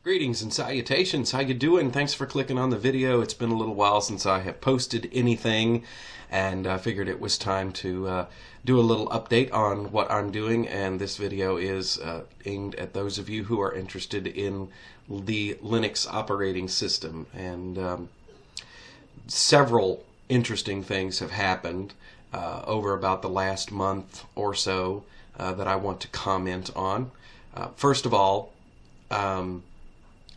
Greetings and salutations. How you doing? Thanks for clicking on the video. It's been a little while since I have posted anything, and I figured it was time to do a little update on what I'm doing. And this video is aimed at those of you who are interested in the Linux operating system. And several interesting things have happened over about the last month or so that I want to comment on. First of all,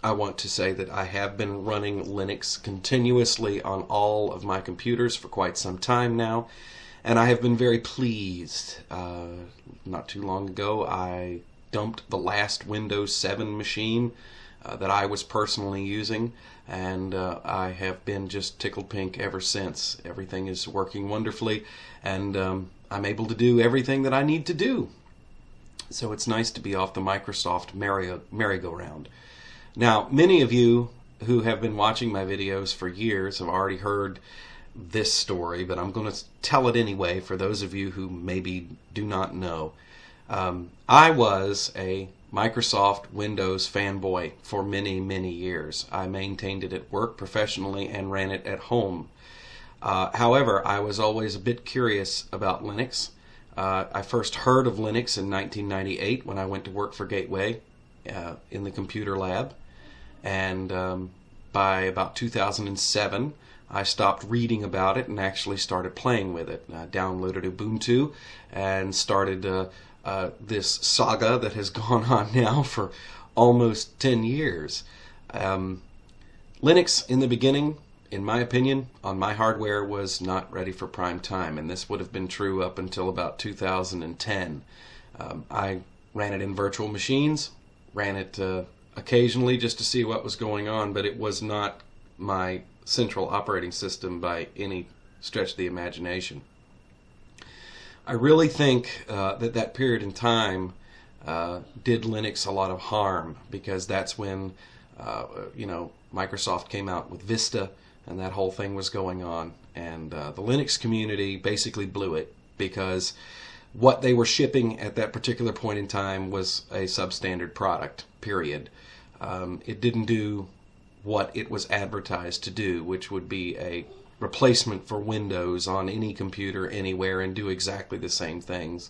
I want to say that I have been running Linux continuously on all of my computers for quite some time now, and I have been very pleased. Not too long ago, I dumped the last Windows 7 machine that I was personally using, and I have been just tickled pink ever since. Everything is working wonderfully, and I'm able to do everything that I need to do. So it's nice to be off the Microsoft merry-go-round. Now, many of you who have been watching my videos for years have already heard this story, but I'm going to tell it anyway for those of you who maybe do not know. I was a Microsoft Windows fanboy for many, many years. I maintained it at work professionally and ran it at home. However, I was always a bit curious about Linux. I first heard of Linux in 1998 when I went to work for Gateway in the computer lab. And by about 2007, I stopped reading about it and actually started playing with it. I downloaded Ubuntu and started this saga that has gone on now for almost 10 years. Linux, in the beginning, in my opinion, on my hardware, was not ready for prime time, and this would have been true up until about 2010. I ran it in virtual machines, ran it occasionally just to see what was going on, but it was not my central operating system by any stretch of the imagination. I really think that period in time did Linux a lot of harm, because that's when Microsoft came out with Vista and that whole thing was going on, and the Linux community basically blew it, because what they were shipping at that particular point in time was a substandard product, period. It didn't do what it was advertised to do, which would be a replacement for Windows on any computer anywhere and do exactly the same things.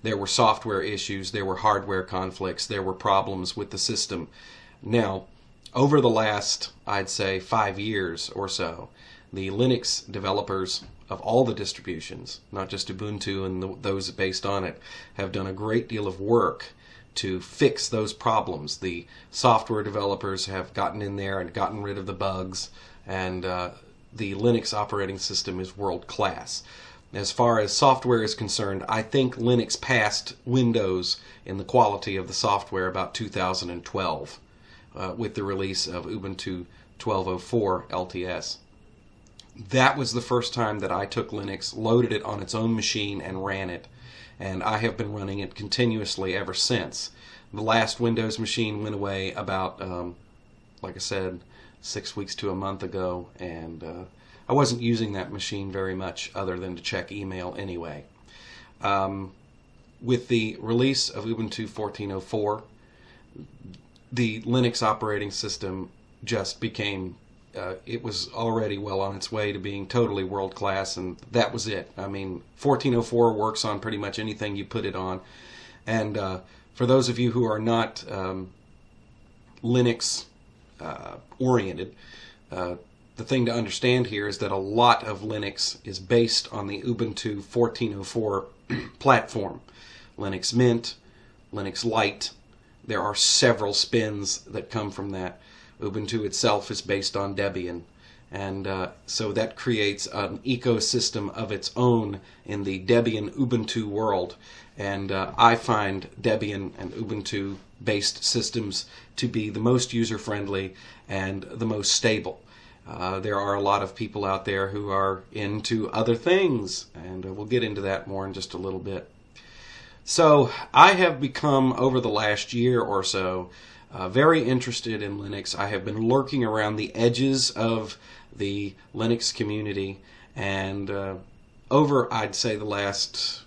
There were software issues, there were hardware conflicts, there were problems with the system. Now, over the last, I'd say, 5 years or so, the Linux developers of all the distributions, not just Ubuntu and those based on it, have done a great deal of work to fix those problems. The software developers have gotten in there and gotten rid of the bugs, and the Linux operating system is world class. As far as software is concerned, I think Linux passed Windows in the quality of the software about 2012 with the release of Ubuntu 12.04 LTS. That was the first time that I took Linux, loaded it on its own machine, and ran it. And I have been running it continuously ever since. The last Windows machine went away about, like I said, 6 weeks to a month ago, and I wasn't using that machine very much other than to check email anyway. With the release of Ubuntu 14.04, the Linux operating system just became it was already well on its way to being totally world-class, and that was it. I mean, 14.04 works on pretty much anything you put it on. And for those of you who are not Linux-oriented, the thing to understand here is that a lot of Linux is based on the Ubuntu 14.04 platform. Linux Mint, Linux Lite, there are several spins that come from that. Ubuntu itself is based on Debian, and so that creates an ecosystem of its own in the Debian Ubuntu world, and I find Debian and Ubuntu based systems to be the most user-friendly and the most stable. There are a lot of people out there who are into other things, and we'll get into that more in just a little bit. So I have become, over the last year or so, very interested in Linux. I have been lurking around the edges of the Linux community, and over, I'd say, the last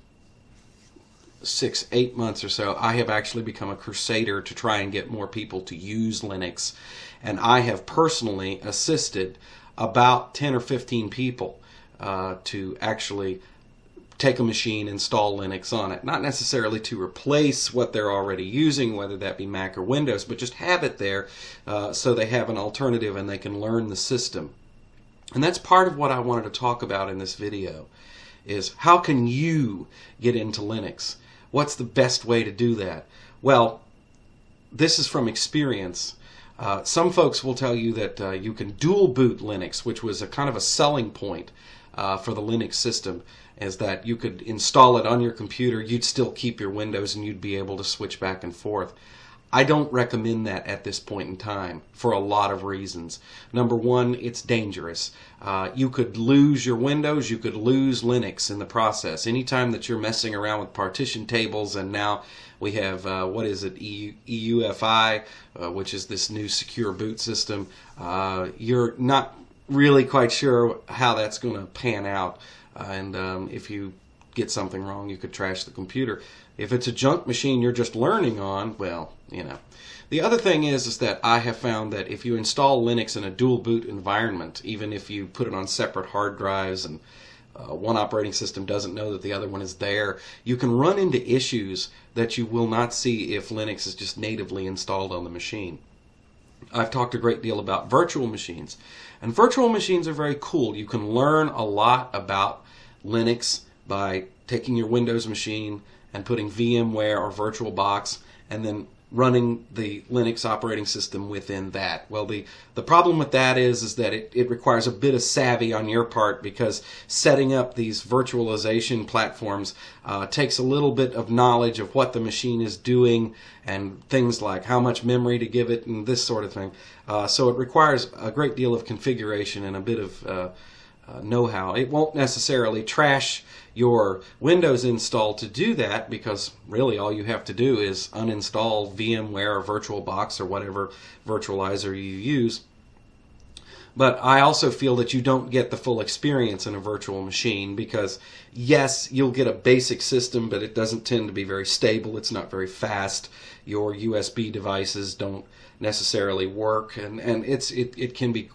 6-8 months or so, I have actually become a crusader to try and get more people to use Linux. And I have personally assisted about 10 or 15 people to actually take a machine, install Linux on it. Not necessarily to replace what they're already using, whether that be Mac or Windows, but just have it there so they have an alternative and they can learn the system. And that's part of what I wanted to talk about in this video, is how can you get into Linux? What's the best way to do that? Well, this is from experience. Some folks will tell you that you can dual boot Linux, which was a kind of a selling point for the Linux system, is that you could install it on your computer, you'd still keep your Windows, and you'd be able to switch back and forth. I don't recommend that at this point in time for a lot of reasons. Number one, it's dangerous. You could lose your Windows, you could lose Linux in the process. Anytime that you're messing around with partition tables, and now we have, EUFI, which is this new secure boot system, you're not really quite sure how that's going to pan out. And if you get something wrong, you could trash the computer. If it's a junk machine you're just learning on, well, you know. The other thing is that I have found that if you install Linux in a dual boot environment, even if you put it on separate hard drives and one operating system doesn't know that the other one is there, you can run into issues that you will not see if Linux is just natively installed on the machine. I've talked a great deal about virtual machines, and virtual machines are very cool. You can learn a lot about Linux by taking your Windows machine and putting VMware or VirtualBox and then running the Linux operating system within that. Well, the problem with that is that it requires a bit of savvy on your part, because setting up these virtualization platforms takes a little bit of knowledge of what the machine is doing and things like how much memory to give it and this sort of thing. So it requires a great deal of configuration and a bit of know-how. It won't necessarily trash your Windows install to do that, because really all you have to do is uninstall VMware or VirtualBox or whatever virtualizer you use. But I also feel that you don't get the full experience in a virtual machine, because yes, you'll get a basic system, but it doesn't tend to be very stable. It's not very fast. Your USB devices don't necessarily work, and it can be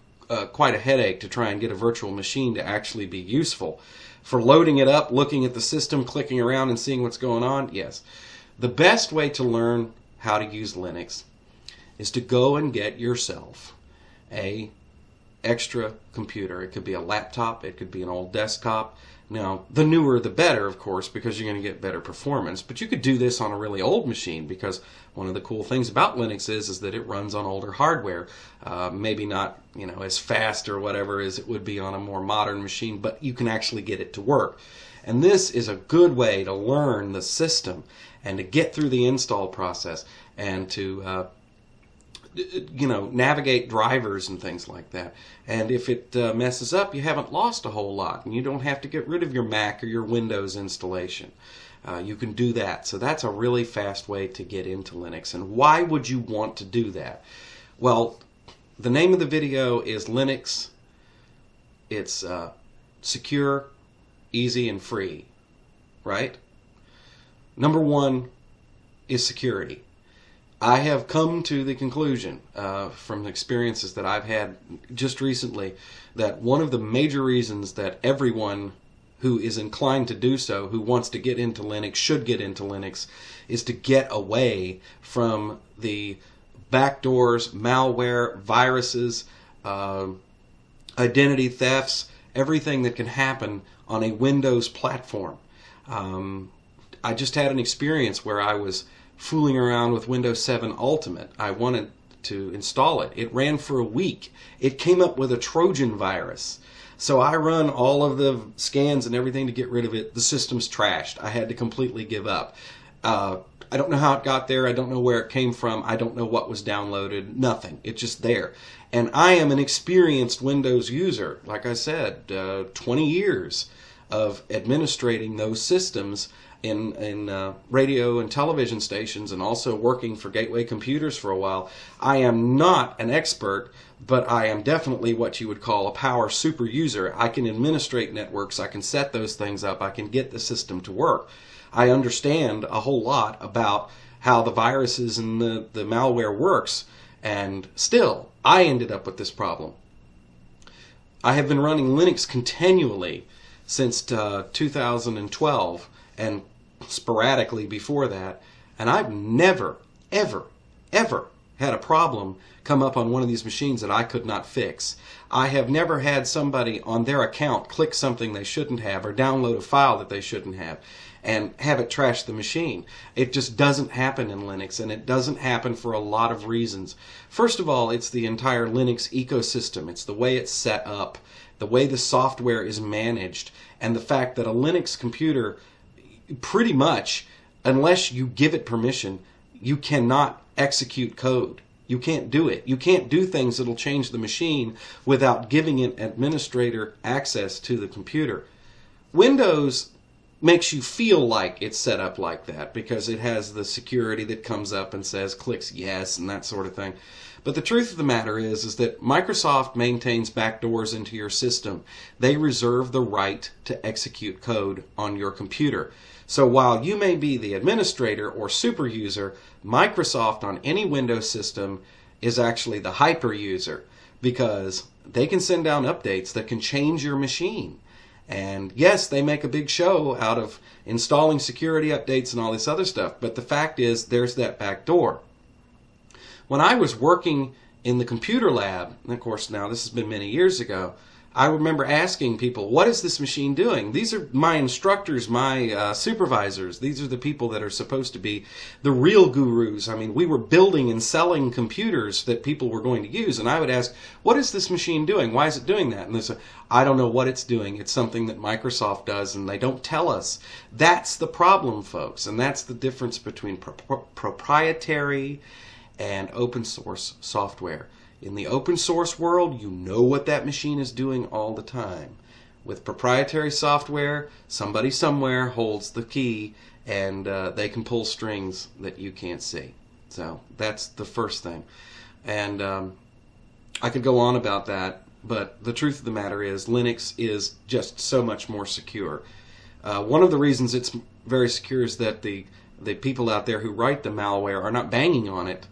quite a headache to try and get a virtual machine to actually be useful. For loading it up, looking at the system, clicking around and seeing what's going on, yes. The best way to learn how to use Linux is to go and get yourself a extra computer. It could be a laptop, it could be an old desktop. Now, the newer the better, of course, because you're going to get better performance. But you could do this on a really old machine, because one of the cool things about Linux is that it runs on older hardware. Maybe not, as fast or whatever as it would be on a more modern machine, but you can actually get it to work. And this is a good way to learn the system and to get through the install process and to navigate drivers and things like that. And if it messes up, you haven't lost a whole lot, and you don't have to get rid of your Mac or your Windows installation. You can do that. So that's a really fast way to get into Linux. And why would you want to do that? Well, the name of the video is Linux. It's secure, easy, and free, right? Number one is security. I have come to the conclusion from the experiences that I've had just recently that one of the major reasons that everyone who is inclined to do so, who wants to get into Linux, should get into Linux, is to get away from the backdoors, malware, viruses, identity thefts, everything that can happen on a Windows platform. I just had an experience where I was fooling around with Windows 7 Ultimate. I wanted to install it. It ran for a week. It came up with a Trojan virus. So I run all of the scans and everything to get rid of it. The system's trashed. I had to completely give up. I don't know how it got there. I don't know where it came from. I don't know what was downloaded. Nothing. It's just there. And I am an experienced Windows user. Like I said, 20 years of administrating those systems in radio and television stations, and also working for Gateway Computers for a while. I am not an expert, but I am definitely what you would call a power super user. I can administrate networks, I can set those things up, I can get the system to work. I understand a whole lot about how the viruses and the malware works, and still, I ended up with this problem. I have been running Linux continually since 2012, and sporadically before that, and I've never, ever, ever had a problem come up on one of these machines that I could not fix. I have never had somebody on their account click something they shouldn't have or download a file that they shouldn't have and have it trash the machine. It just doesn't happen in Linux, and it doesn't happen for a lot of reasons. First of all, it's the entire Linux ecosystem. It's the way it's set up, the way the software is managed, and the fact that a Linux computer, pretty much, unless you give it permission, you cannot execute code. You can't do it. You can't do things that'll change the machine without giving an administrator access to the computer. Windows makes you feel like it's set up like that because it has the security that comes up and says clicks yes and that sort of thing. But the truth of the matter is that Microsoft maintains backdoors into your system. They reserve the right to execute code on your computer. So while you may be the administrator or super user, Microsoft on any Windows system is actually the hyper user because they can send down updates that can change your machine. And yes, they make a big show out of installing security updates and all this other stuff, but the fact is there's that back door. When I was working in the computer lab, and of course now this has been many years ago, I remember asking people, what is this machine doing? These are my instructors, my supervisors. These are the people that are supposed to be the real gurus. I mean, we were building and selling computers that people were going to use. And I would ask, what is this machine doing? Why is it doing that? And they say, I don't know what it's doing. It's something that Microsoft does, and they don't tell us. That's the problem, folks. And that's the difference between proprietary and open source software. In the open source world, you know what that machine is doing all the time. With proprietary software, somebody somewhere holds the key and they can pull strings that you can't see. So that's the first thing. And I could go on about that, but the truth of the matter is Linux is just so much more secure. One of the reasons it's very secure is that the people out there who write the malware are not banging on it.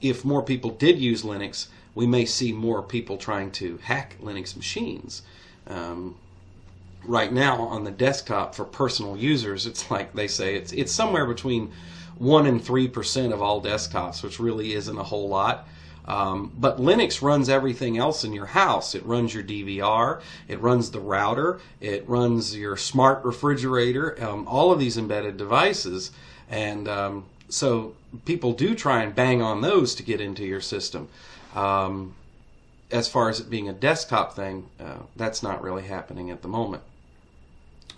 If more people did use Linux, we may see more people trying to hack Linux machines. Right now on the desktop for personal users, it's like they say it's somewhere between 1% and 3% of all desktops, which really isn't a whole lot. But Linux runs everything else in your house. It runs your DVR, it runs the router, it runs your smart refrigerator, all of these embedded devices. And so people do try and bang on those to get into your system. As far as it being a desktop thing, that's not really happening at the moment.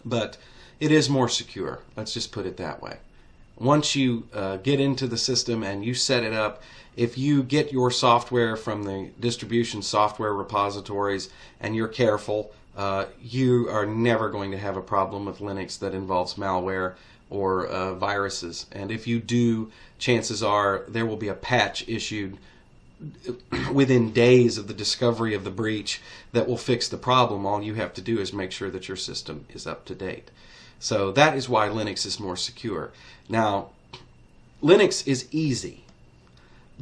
But it is more secure. Let's just put it that way. Once you get into the system and you set it up, if you get your software from the distribution software repositories and you're careful, you are never going to have a problem with Linux that involves malware or viruses. And if you do, chances are there will be a patch issued within days of the discovery of the breach that will fix the problem. All you have to do is make sure that your system is up to date. So that is why Linux is more secure. Now, Linux is easy.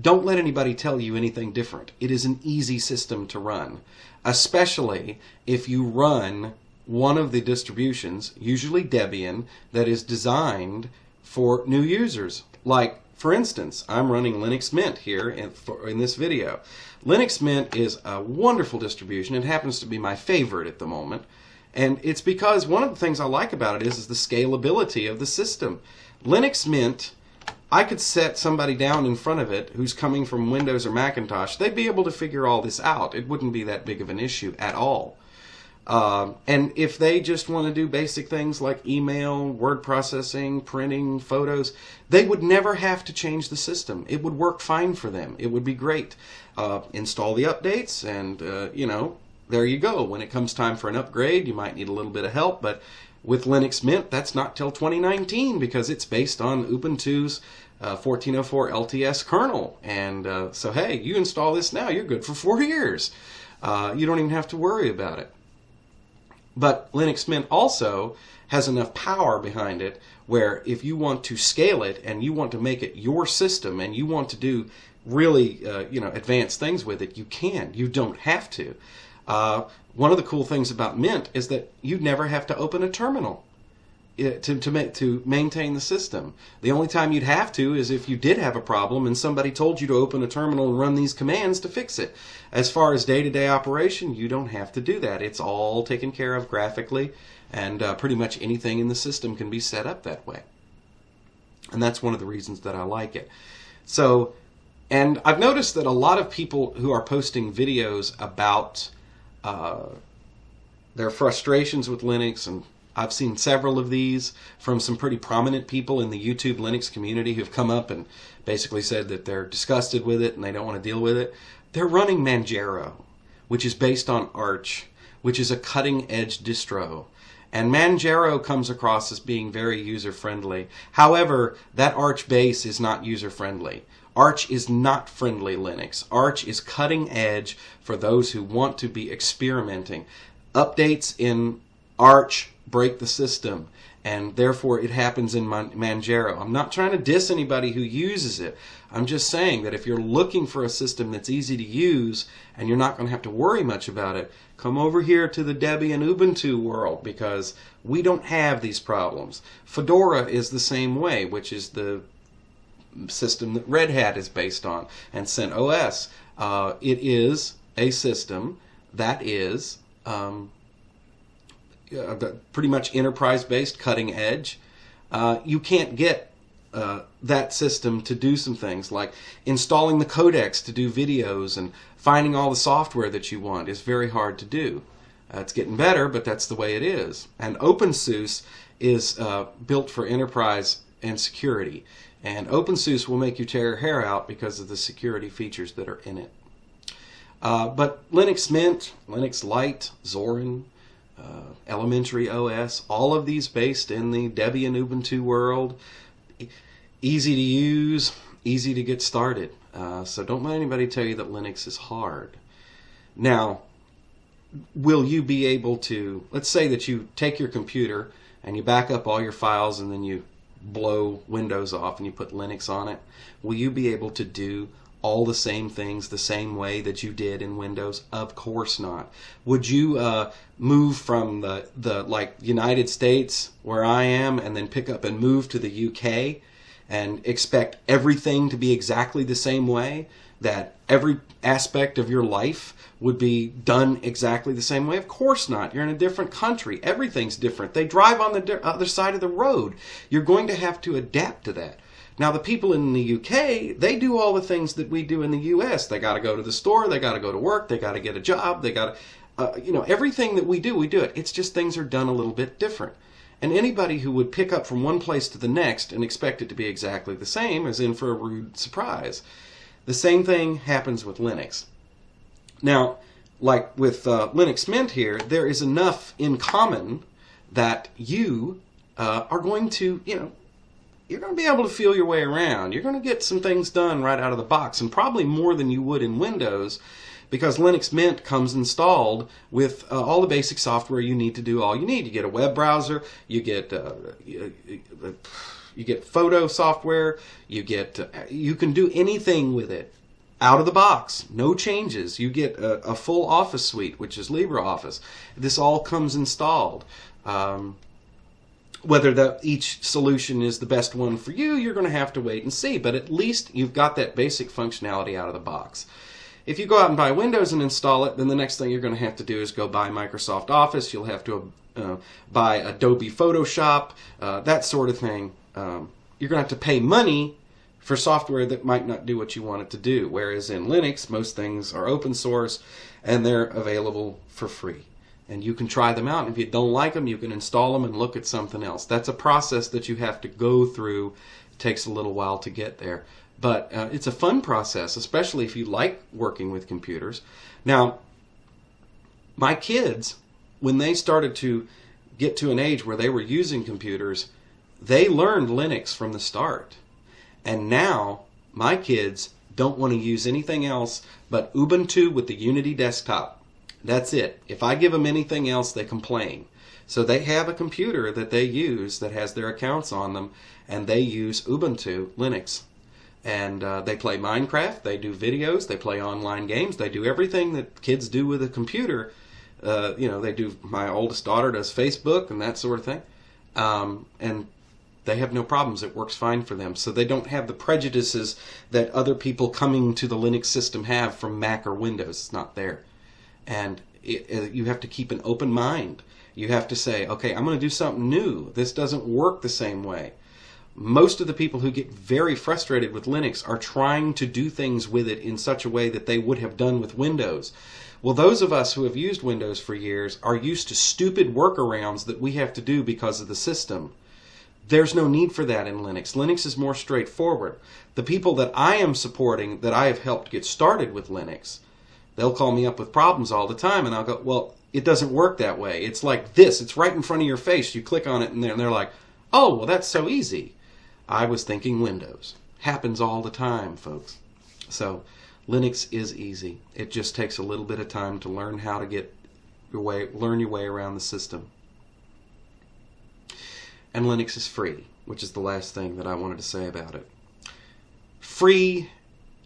Don't let anybody tell you anything different. It is an easy system to run, especially if you run one of the distributions, usually Debian, that is designed for new users. Like, for instance, I'm running Linux Mint here in this video. Linux Mint is a wonderful distribution. It happens to be my favorite at the moment. And it's because one of the things I like about it is the scalability of the system. Linux Mint, I could set somebody down in front of it who's coming from Windows or Macintosh. They'd be able to figure all this out. It wouldn't be that big of an issue at all. And if they just want to do basic things like email, word processing, printing, photos, they would never have to change the system. It would work fine for them. It would be great. Install the updates and, there you go. When it comes time for an upgrade, you might need a little bit of help, but with Linux Mint, that's not till 2019 because it's based on Ubuntu's 14.04 LTS kernel. And so, hey, you install this now, you're good for 4 years. You don't even have to worry about it. But Linux Mint also has enough power behind it where if you want to scale it and you want to make it your system and you want to do really advanced things with it, you can. You don't have to. One of the cool things about Mint is that you never have to open a terminal to maintain the system. The only time you'd have to is if you did have a problem and somebody told you to open a terminal and run these commands to fix it. As far as day-to-day operation, you don't have to do that. It's all taken care of graphically, and pretty much anything in the system can be set up that way. And that's one of the reasons that I like it. So, and I've noticed that a lot of people who are posting videos about their frustrations with Linux, and I've seen several of these from some pretty prominent people in the YouTube Linux community who've come up and basically said that they're disgusted with it and they don't want to deal with it. They're running Manjaro, which is based on Arch, which is a cutting-edge distro. And Manjaro comes across as being very user-friendly. However, that Arch base is not user-friendly. Arch is not friendly Linux. Arch is cutting-edge for those who want to be experimenting. Updates in Arch break the system, and therefore it happens in Manjaro. I'm not trying to diss anybody who uses it. I'm just saying that if you're looking for a system that's easy to use and you're not going to have to worry much about it, come over here to the Debian Ubuntu world, because we don't have these problems. Fedora is the same way, which is the system that Red Hat is based on, and CentOS. It is a system that is pretty much enterprise-based, cutting edge. You can't get that system to do some things like installing the codecs to do videos and finding all the software that you want is very hard to do. It's getting better, but that's the way it is. And OpenSUSE is built for enterprise and security. And OpenSUSE will make you tear your hair out because of the security features that are in it. But Linux Mint, Linux Lite, Zorin, Elementary OS, all of these based in the Debian Ubuntu world. Easy to use, easy to get started. So don't let anybody tell you that Linux is hard. Now, will you be able to, let's say that you take your computer and you back up all your files and then you blow Windows off and you put Linux on it. Will you be able to do all the same things the same way that you did in Windows? Of course not. Would you move from the like United States where I am and then pick up and move to the UK and expect everything to be exactly the same way? That every aspect of your life would be done exactly the same way? Of course not. You're in a different country. Everything's different. They drive on the other side of the road. You're going to have to adapt to that. Now, the people in the UK, they do all the things that we do in the US. They got to go to the store. They got to go to work. They got to get a job. They got to, everything that we do it. It's just things are done a little bit different. And anybody who would pick up from one place to the next and expect it to be exactly the same is in for a rude surprise. The same thing happens with Linux. Now, like with Linux Mint here, there is enough in common that you are going to, you're going to be able to feel your way around. You're going to get some things done right out of the box, and probably more than you would in Windows, because Linux Mint comes installed with all the basic software you need to do all you need. You get a web browser, you get photo software, you can do anything with it out of the box, no changes. You get a full Office suite, which is LibreOffice. This all comes installed. Whether each solution is the best one for you, you're going to have to wait and see, but at least you've got that basic functionality out of the box. If you go out and buy Windows and install it, then the next thing you're going to have to do is go buy Microsoft Office. You'll have to buy Adobe Photoshop, that sort of thing. You're going to have to pay money for software that might not do what you want it to do, whereas in Linux, most things are open source and they're available for free. And you can try them out. If you don't like them, you can install them and look at something else. That's a process that you have to go through. It takes a little while to get there. But it's a fun process, especially if you like working with computers. Now, my kids, when they started to get to an age where they were using computers, they learned Linux from the start. And now, my kids don't want to use anything else but Ubuntu with the Unity desktop. That's it. If I give them anything else, they complain. So they have a computer that they use that has their accounts on them, and they use Ubuntu Linux. And they play Minecraft, they do videos, they play online games, they do everything that kids do with a computer. They do. My oldest daughter does Facebook and that sort of thing. And they have no problems. It works fine for them. So they don't have the prejudices that other people coming to the Linux system have from Mac or Windows. It's not there. And you have to keep an open mind. You have to say, okay, I'm going to do something new. This doesn't work the same way. Most of the people who get very frustrated with Linux are trying to do things with it in such a way that they would have done with Windows. Well, those of us who have used Windows for years are used to stupid workarounds that we have to do because of the system. There's no need for that in Linux. Linux is more straightforward. The people that I am supporting, that I have helped get started with Linux, they'll call me up with problems all the time, and I'll go, well, it doesn't work that way. It's like this. It's right in front of your face. You click on it, and they're like, oh, well, that's so easy. I was thinking Windows. Happens all the time, folks. So Linux is easy. It just takes a little bit of time to learn how to learn your way around the system. And Linux is free, which is the last thing that I wanted to say about it. Free,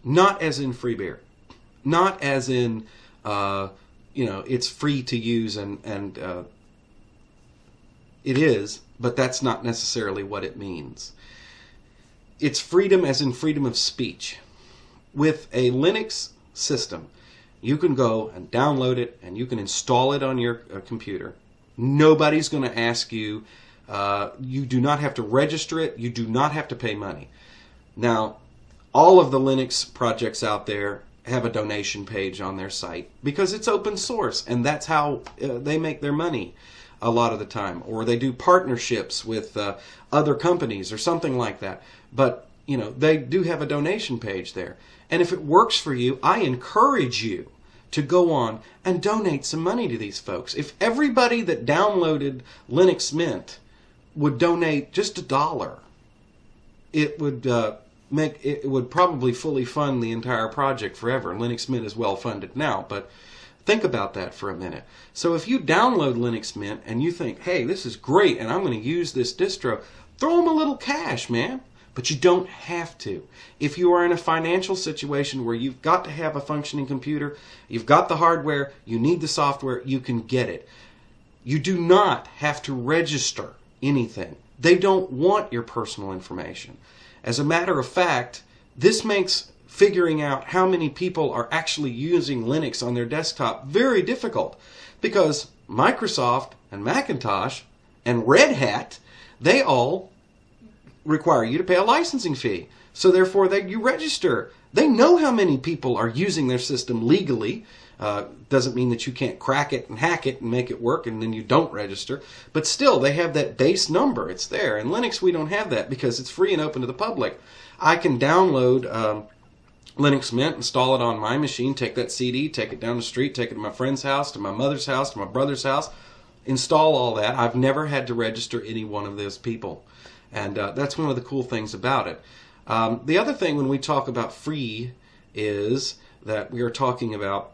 not as in free beer. Not as in, it's free to use and it is, but that's not necessarily what it means. It's freedom as in freedom of speech. With a Linux system, you can go and download it and you can install it on your computer. Nobody's going to ask you. You do not have to register it. You do not have to pay money. Now, all of the Linux projects out there have a donation page on their site because it's open source, and that's how they make their money a lot of the time. Or they do partnerships with other companies or something like that. But, they do have a donation page there. And if it works for you, I encourage you to go on and donate some money to these folks. If everybody that downloaded Linux Mint would donate just $1, it would probably fully fund the entire project forever. Linux Mint is well funded now, but think about that for a minute. So if you download Linux Mint and you think, hey, this is great and I'm going to use this distro, throw them a little cash, man. But you don't have to. If you are in a financial situation where you've got to have a functioning computer, you've got the hardware, you need the software, you can get it. You do not have to register anything. They don't want your personal information. As a matter of fact, this makes figuring out how many people are actually using Linux on their desktop very difficult, because Microsoft and Macintosh and Red Hat, they all require you to pay a licensing fee. So therefore, you register. They know how many people are using their system legally. Doesn't mean that you can't crack it and hack it and make it work and then you don't register. But still, they have that base number. It's there. In Linux, we don't have that because it's free and open to the public. I can download Linux Mint, install it on my machine, take that CD, take it down the street, take it to my friend's house, to my mother's house, to my brother's house, install all that. I've never had to register any one of those people. And that's one of the cool things about it. The other thing when we talk about free is that we are talking about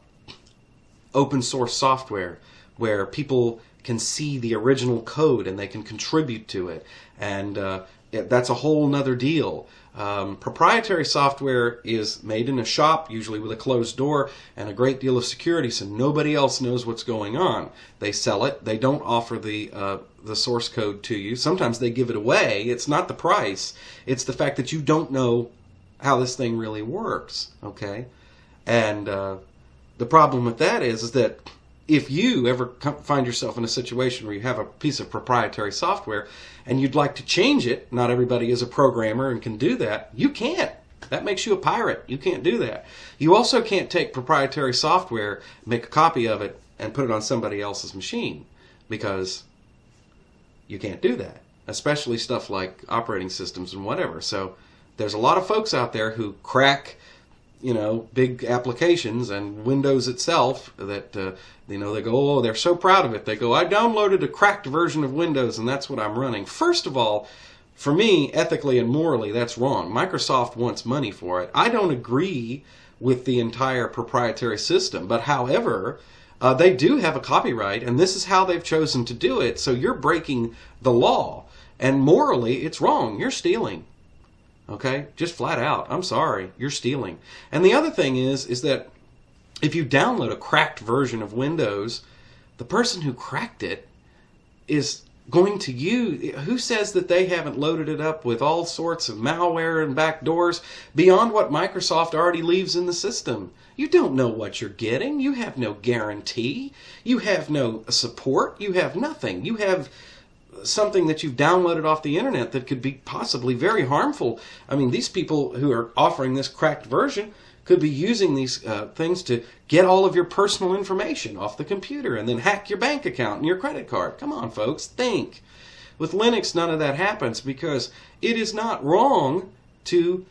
open source software where people can see the original code and they can contribute to it. And that's a whole nother deal. Proprietary software is made in a shop, usually with a closed door and a great deal of security, so nobody else knows what's going on. They sell it. They don't offer the source code to you. Sometimes they give it away. It's not the price. It's the fact that you don't know how this thing really works. Okay, and the problem with that is that if you ever find yourself in a situation where you have a piece of proprietary software and you'd like to change it, not everybody is a programmer and can do that, you can't. That makes you a pirate. You can't do that. You also can't take proprietary software, make a copy of it, and put it on somebody else's machine, because you can't do that, especially stuff like operating systems and whatever. So there's a lot of folks out there who crack big applications and Windows itself that, they go, oh, they're so proud of it. They go, I downloaded a cracked version of Windows and that's what I'm running. First of all, for me, ethically and morally, that's wrong. Microsoft wants money for it. I don't agree with the entire proprietary system, but however, They do have a copyright, and this is how they've chosen to do it. So you're breaking the law, and morally, it's wrong. You're stealing. Okay, just flat out. I'm sorry, you're stealing. And the other thing is that if you download a cracked version of Windows, the person who cracked it is going to use, who says that they haven't loaded it up with all sorts of malware and backdoors beyond what Microsoft already leaves in the system? You don't know what you're getting. You have no guarantee. You have no support. You have nothing. You have something that you've downloaded off the internet that could be possibly very harmful. I mean, these people who are offering this cracked version could be using these things to get all of your personal information off the computer and then hack your bank account and your credit card. Come on, folks, think. With Linux, none of that happens because it is not wrong to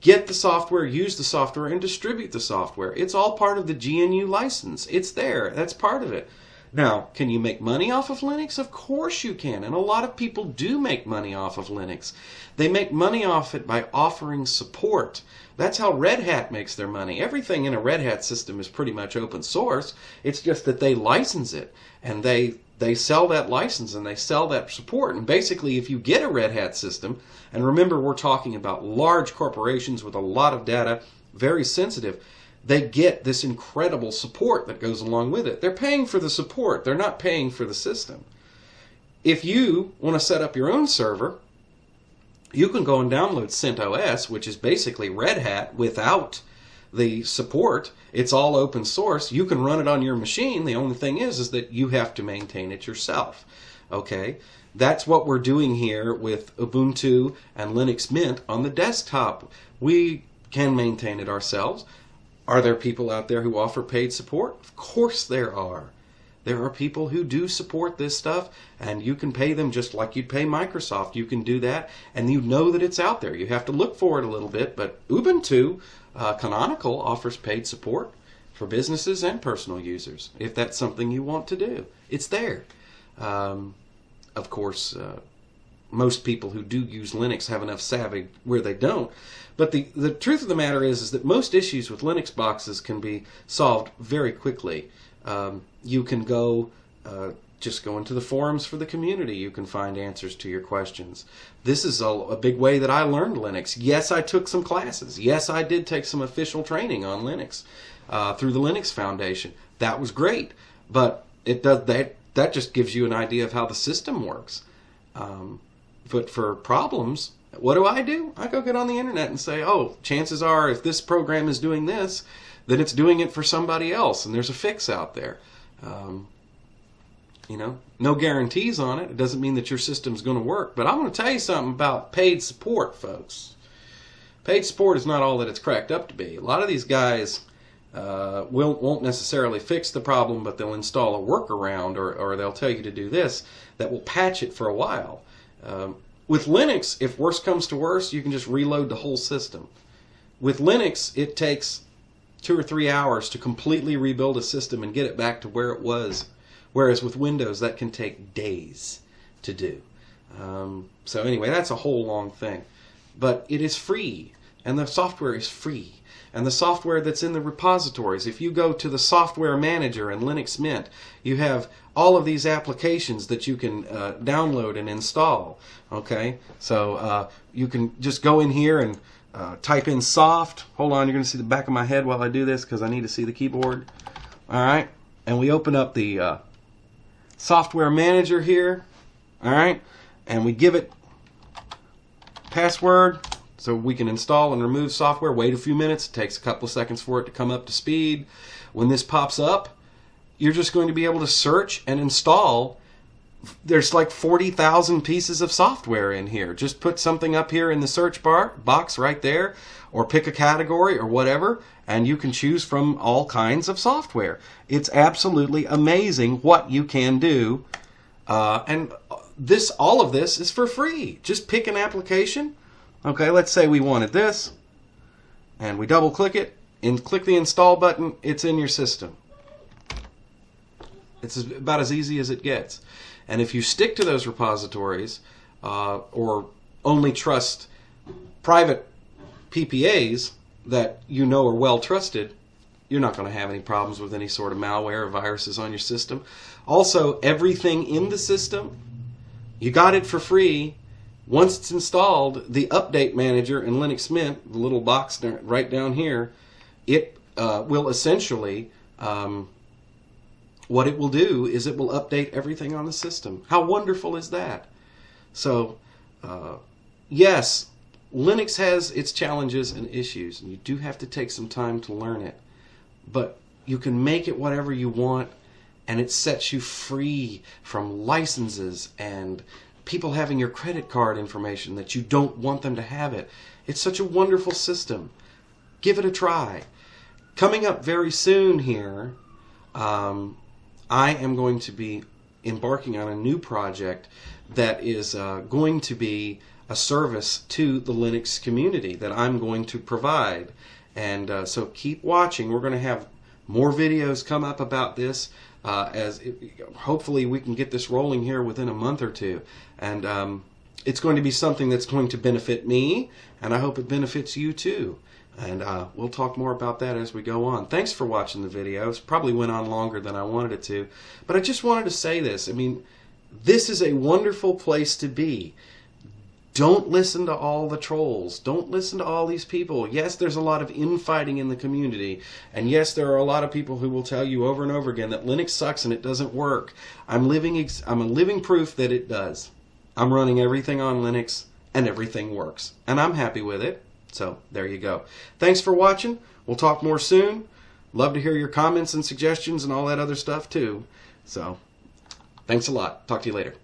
get the software, use the software, and distribute the software. It's all part of the GNU license. It's there. That's part of it. Now, can you make money off of Linux? Of course you can, and a lot of people do make money off of Linux. They make money off it by offering support. That's how Red Hat makes their money. Everything in a Red Hat system is pretty much open source. It's just that they license it, and they sell that license, and they sell that support. And basically, if you get a Red Hat system, and remember we're talking about large corporations with a lot of data, very sensitive, they get this incredible support that goes along with it. They're paying for the support. They're not paying for the system. If you want to set up your own server, you can go and download CentOS, which is basically Red Hat without the support. It's all open source. You can run it on your machine. The only thing is that you have to maintain it yourself. Okay? That's what we're doing here with Ubuntu and Linux Mint on the desktop. We can maintain it ourselves. Are there people out there who offer paid support? Of course there are. There are people who do support this stuff, and you can pay them just like you'd pay Microsoft. You can do that, and you know that it's out there. You have to look for it a little bit, but Ubuntu Canonical offers paid support for businesses and personal users, if that's something you want to do. It's there. Of course, most people who do use Linux have enough savvy where they don't. But the truth of the matter is that most issues with Linux boxes can be solved very quickly. You can just go into the forums for the community. You can find answers to your questions. This is a big way that I learned Linux. Yes, I took some classes. Yes, I did take some official training on Linux through the Linux Foundation. That was great. But that just gives you an idea of how the system works. But for problems, what do? I go get on the internet and say, oh, chances are if this program is doing this, then it's doing it for somebody else, and there's a fix out there. No guarantees on it. It doesn't mean that your system's going to work. But I want to tell you something about paid support, folks. Paid support is not all that it's cracked up to be. A lot of these guys won't necessarily fix the problem, but they'll install a workaround, or they'll tell you to do this that will patch it for a while. With Linux, if worse comes to worse, you can just reload the whole system. With Linux, it takes 2 or 3 hours to completely rebuild a system and get it back to where it was. Whereas with Windows, that can take days to do. So anyway, that's a whole long thing. But it is free, and the software is free. And the software that's in the repositories, if you go to the software manager in Linux Mint, you have all of these applications that you can download and install. Okay, so you can just go in here and type in soft. Hold on, you're going to see the back of my head while I do this because I need to see the keyboard. All right, and we open up the software manager here. All right, and we give it password so we can install and remove software. Wait a few minutes. It takes a couple of seconds for it to come up to speed. When this pops up, you're just going to be able to search and install. There's like 40,000 pieces of software in here. Just put something up here in the search box right there, or pick a category or whatever, and you can choose from all kinds of software. It's absolutely amazing what you can do. And all of this is for free. Just pick an application. Okay, let's say we wanted this, and we double click it and click the install button. It's in your system. It's about as easy as it gets. And if you stick to those repositories or only trust private PPAs that you know are well trusted, you're not going to have any problems with any sort of malware or viruses on your system. Also, everything in the system, you got it for free. Once it's installed, the update manager in Linux Mint, the little box right down here, it will essentially, what it will do is it will update everything on the system. How wonderful is that? So, yes, Linux has its challenges and issues, and you do have to take some time to learn it. But you can make it whatever you want, and it sets you free from licenses and people having your credit card information that you don't want them to have it. It's such a wonderful system. Give it a try. Coming up very soon here, I am going to be embarking on a new project that is going to be a service to the Linux community that I'm going to provide. And so keep watching. We're going to have more videos come up about this. Hopefully we can get this rolling here within a month or two. And it's going to be something that's going to benefit me, and I hope it benefits you too. And we'll talk more about that as we go on. Thanks for watching the video. It probably went on longer than I wanted it to. But I just wanted to say this. I mean, this is a wonderful place to be. Don't listen to all the trolls. Don't listen to all these people. Yes, there's a lot of infighting in the community. And yes, there are a lot of people who will tell you over and over again that Linux sucks and it doesn't work. I'm a living proof that it does. I'm running everything on Linux and everything works. And I'm happy with it. So there you go. Thanks for watching. We'll talk more soon. Love to hear your comments and suggestions and all that other stuff too. So thanks a lot. Talk to you later.